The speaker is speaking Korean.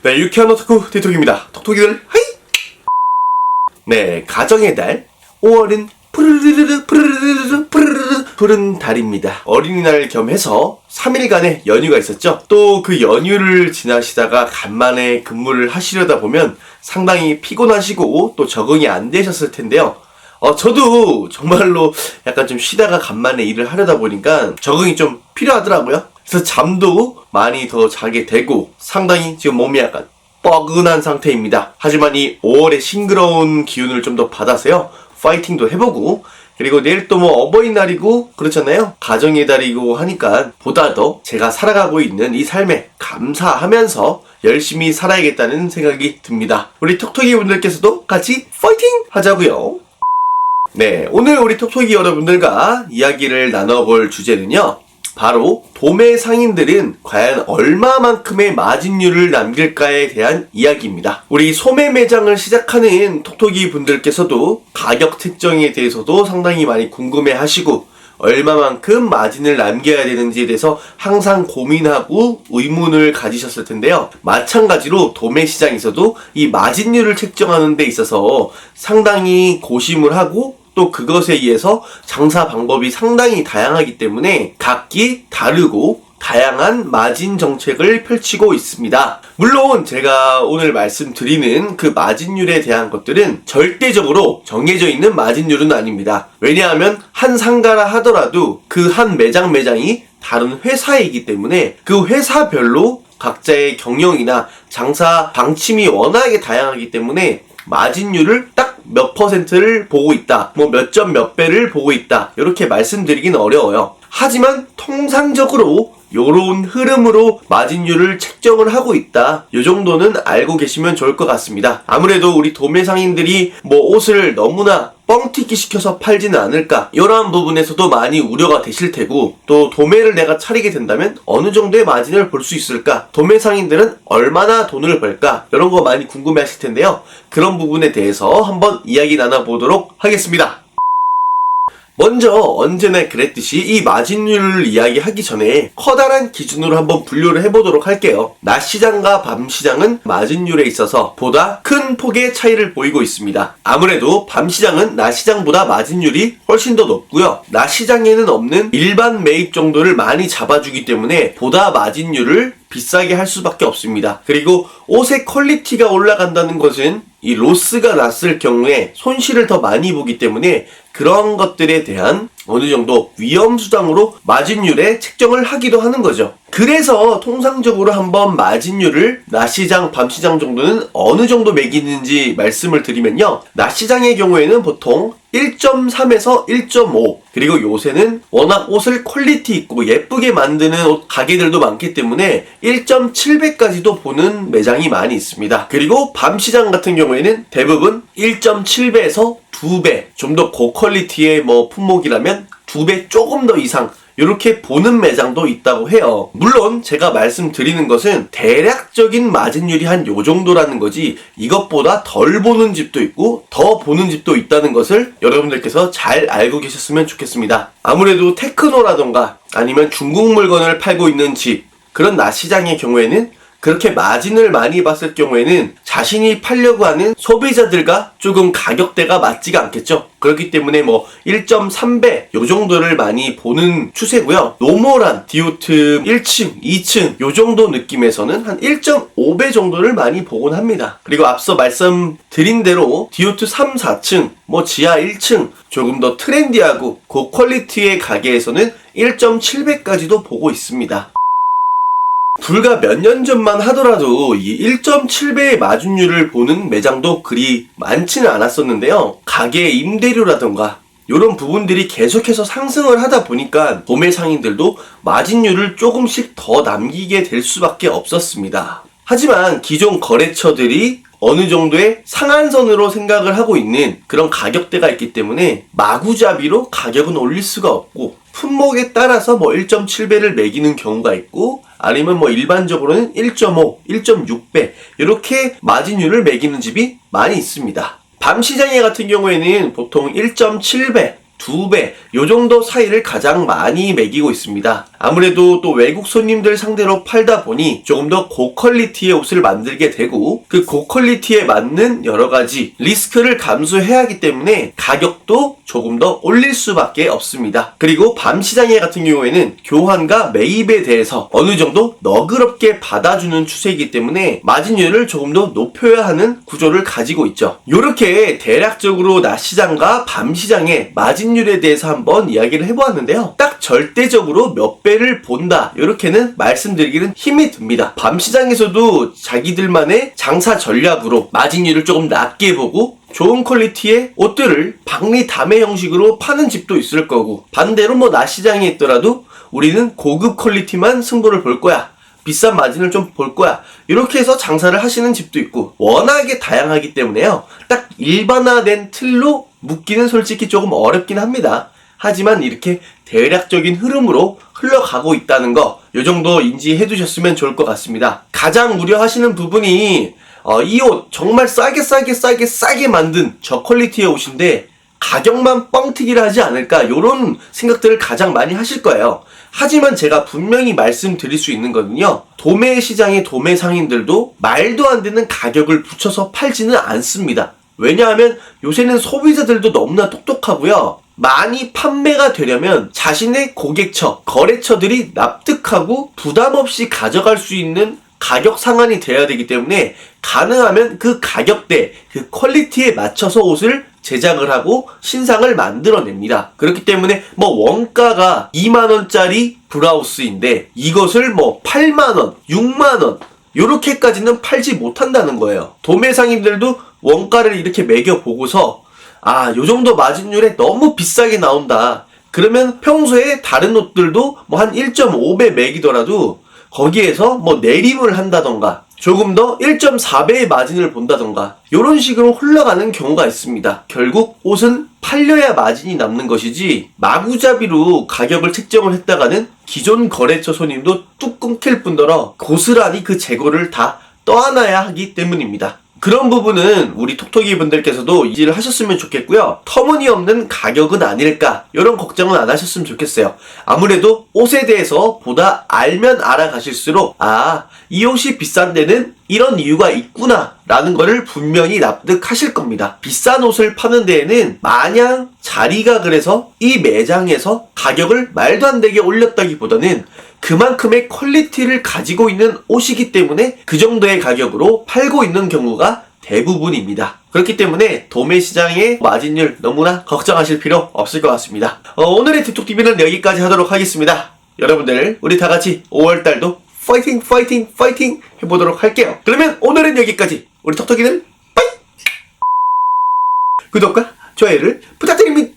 네, 유쾌한 오타쿠 디톡입니다. 톡톡이들 하이! 네, 가정의 달 5월은 푸르르르르 푸르르르르 푸르르르 푸른 달입니다. 어린이날 겸해서 3일간의 연휴가 있었죠. 또 그 연휴를 지나시다가 간만에 근무를 하시려다 보면 상당히 피곤하시고 또 적응이 안 되셨을 텐데요. 저도 정말로 약간 좀 쉬다가 간만에 일을 하려다 보니까 적응이 좀 필요하더라고요. 그래서 잠도 많이 더 자게 되고 상당히 지금 몸이 약간 뻐근한 상태입니다. 하지만 이 5월의 싱그러운 기운을 좀 더 받아서요, 파이팅도 해보고, 그리고 내일 또 뭐 어버이날이고 그렇잖아요. 가정의 달이고 하니까 보다 더 제가 살아가고 있는 이 삶에 감사하면서 열심히 살아야겠다는 생각이 듭니다. 우리 톡톡이 분들께서도 같이 파이팅 하자고요. 네, 오늘 우리 톡톡이 여러분들과 이야기를 나눠볼 주제는요, 바로 도매 상인들은 과연 얼마만큼의 마진율을 남길까에 대한 이야기입니다. 우리 소매 매장을 시작하는 톡톡이 분들께서도 가격 책정에 대해서도 상당히 많이 궁금해 하시고, 얼마만큼 마진을 남겨야 되는지에 대해서 항상 고민하고 의문을 가지셨을 텐데요. 마찬가지로 도매 시장에서도 이 마진율을 책정하는 데 있어서 상당히 고심을 하고, 또 그것에 의해서 장사 방법이 상당히 다양하기 때문에 각기 다르고 다양한 마진 정책을 펼치고 있습니다. 물론 제가 오늘 말씀드리는 그 마진율에 대한 것들은 절대적으로 정해져 있는 마진율은 아닙니다. 왜냐하면 한 상가라 하더라도 그 한 매장이 다른 회사이기 때문에 그 회사별로 각자의 경영이나 장사 방침이 워낙에 다양하기 때문에 마진율을 딱 몇 퍼센트를 보고 있다, 뭐 몇 점 몇 배를 보고 있다, 이렇게 말씀드리긴 어려워요. 하지만 통상적으로 요런 흐름으로 마진율을 책정을 하고 있다, 요 정도는 알고 계시면 좋을 것 같습니다. 아무래도 우리 도매상인들이 뭐 옷을 너무나 뻥튀기 시켜서 팔지는 않을까, 이러한 부분에서도 많이 우려가 되실 테고, 또 도매를 내가 차리게 된다면 어느 정도의 마진을 볼 수 있을까, 도매상인들은 얼마나 돈을 벌까, 이런 거 많이 궁금해 하실 텐데요. 그런 부분에 대해서 한번 이야기 나눠보도록 하겠습니다. 먼저 언제나 그랬듯이 이 마진율을 이야기하기 전에 커다란 기준으로 한번 분류를 해보도록 할게요. 낮 시장과 밤 시장은 마진율에 있어서 보다 큰 폭의 차이를 보이고 있습니다. 아무래도 밤 시장은 낮 시장보다 마진율이 훨씬 더 높고요. 낮 시장에는 없는 일반 매입 정도를 많이 잡아주기 때문에 보다 마진율을 비싸게 할 수밖에 없습니다. 그리고 옷의 퀄리티가 올라간다는 것은 이 로스가 났을 경우에 손실을 더 많이 보기 때문에 그런 것들에 대한 어느 정도 위험수당으로 마진율에 책정을 하기도 하는 거죠. 그래서 통상적으로 한번 마진율을 낮 시장, 밤 시장 정도는 어느 정도 매기는지 말씀을 드리면요, 낮 시장의 경우에는 보통 1.3에서 1.5, 그리고 요새는 워낙 옷을 퀄리티 있고 예쁘게 만드는 옷 가게들도 많기 때문에 1.7배까지도 보는 매장이 많이 있습니다. 그리고 밤 시장 같은 경우에는 대부분 1.7배에서 2배, 좀 더 고퀄리티의 뭐 품목이라면 2배 조금 더 이상, 이렇게 보는 매장도 있다고 해요. 물론 제가 말씀드리는 것은 대략적인 마진율이 한 요 정도라는 거지, 이것보다 덜 보는 집도 있고 더 보는 집도 있다는 것을 여러분들께서 잘 알고 계셨으면 좋겠습니다. 아무래도 테크노라던가 아니면 중국 물건을 팔고 있는 집, 그런 낮 시장의 경우에는 그렇게 마진을 많이 봤을 경우에는 자신이 팔려고 하는 소비자들과 조금 가격대가 맞지가 않겠죠. 그렇기 때문에 뭐 1.3배 요 정도를 많이 보는 추세고요. 노멀한 디오트 1층, 2층 요 정도 느낌에서는 한 1.5배 정도를 많이 보곤 합니다. 그리고 앞서 말씀드린 대로 디오트 3, 4층, 뭐 지하 1층 조금 더 트렌디하고 고퀄리티의 가게에서는 1.7배까지도 보고 있습니다. 불과 몇 년 전만 하더라도 이 1.7배의 마진율을 보는 매장도 그리 많지는 않았었는데요. 가게 임대료라던가 이런 부분들이 계속해서 상승을 하다 보니까 도매 상인들도 마진율을 조금씩 더 남기게 될 수밖에 없었습니다. 하지만 기존 거래처들이 어느 정도의 상한선으로 생각을 하고 있는 그런 가격대가 있기 때문에 마구잡이로 가격은 올릴 수가 없고, 품목에 따라서 뭐 1.7배를 매기는 경우가 있고, 아니면 뭐 일반적으로는 1.5, 1.6배 이렇게 마진율을 매기는 집이 많이 있습니다. 밤 시장에 같은 경우에는 보통 1.7배, 2배 요 정도 사이를 가장 많이 매기고 있습니다. 아무래도 또 외국 손님들 상대로 팔다 보니 조금 더 고퀄리티의 옷을 만들게 되고 그 고퀄리티에 맞는 여러 가지 리스크를 감수해야 하기 때문에 가격도 조금 더 올릴 수밖에 없습니다. 그리고 밤시장에 같은 경우에는 교환과 매입에 대해서 어느 정도 너그럽게 받아주는 추세이기 때문에 마진율을 조금 더 높여야 하는 구조를 가지고 있죠. 이렇게 대략적으로 낮시장과 밤시장의 마진율에 대해서 한번 이야기를 해보았는데요. 딱 절대적으로 몇 배를 본다 이렇게는 말씀드리기는 힘이 듭니다. 밤시장에서도 자기들만의 장사 전략으로 마진율을 조금 낮게 보고 좋은 퀄리티의 옷들을 박리담회 형식으로 파는 집도 있을 거고, 반대로 뭐 낮시장에 있더라도 우리는 고급 퀄리티만 승부를 볼 거야, 비싼 마진을 좀 볼 거야, 이렇게 해서 장사를 하시는 집도 있고 워낙에 다양하기 때문에요. 딱 일반화된 틀로 묶기는 솔직히 조금 어렵긴 합니다. 하지만 이렇게 대략적인 흐름으로 흘러가고 있다는 거, 요 정도 인지해 두셨으면 좋을 것 같습니다. 가장 우려하시는 부분이 이 옷 정말 싸게 만든 저 퀄리티의 옷인데 가격만 뻥튀기를 하지 않을까, 요런 생각들을 가장 많이 하실 거예요. 하지만 제가 분명히 말씀드릴 수 있는 거는요, 도매 시장의 도매 상인들도 말도 안 되는 가격을 붙여서 팔지는 않습니다. 왜냐하면 요새는 소비자들도 너무나 똑똑하고요. 많이 판매가 되려면 자신의 고객처, 거래처들이 납득하고 부담 없이 가져갈 수 있는 가격 상한이 돼야 되기 때문에 가능하면 그 가격대, 그 퀄리티에 맞춰서 옷을 제작을 하고 신상을 만들어냅니다. 그렇기 때문에 뭐 원가가 2만원짜리 브라우스인데 이것을 뭐 8만원, 6만원 요렇게까지는 팔지 못한다는 거예요. 도매상인들도 원가를 이렇게 매겨보고서 요 정도 마진율에 너무 비싸게 나온다, 그러면 평소에 다른 옷들도 뭐 한 1.5배 매기더라도 거기에서 뭐 내림을 한다던가 조금 더 1.4배의 마진을 본다던가 이런 식으로 흘러가는 경우가 있습니다. 결국 옷은 팔려야 마진이 남는 것이지 마구잡이로 가격을 책정을 했다가는 기존 거래처 손님도 뚝 끊길 뿐더러 고스란히 그 재고를 다 떠안아야 하기 때문입니다. 그런 부분은 우리 톡톡이 분들께서도 이해를 하셨으면 좋겠고요. 터무니없는 가격은 아닐까, 이런 걱정은 안 하셨으면 좋겠어요. 아무래도 옷에 대해서 보다 알면 알아가실수록 이 옷이 비싼 데는 이런 이유가 있구나 라는 거를 분명히 납득하실 겁니다. 비싼 옷을 파는 데에는 마냥 자리가 그래서 이 매장에서 가격을 말도 안 되게 올렸다기보다는 그만큼의 퀄리티를 가지고 있는 옷이기 때문에 그 정도의 가격으로 팔고 있는 경우가 대부분입니다. 그렇기 때문에 도매시장의 마진율 너무나 걱정하실 필요 없을 것 같습니다. 오늘의 틱톡TV는 여기까지 하도록 하겠습니다. 여러분들 우리 다같이 5월달도 파이팅 해보도록 할게요. 그러면 오늘은 여기까지. 우리 톡톡이는 빠이! 구독과 좋아요를 부탁드립니다.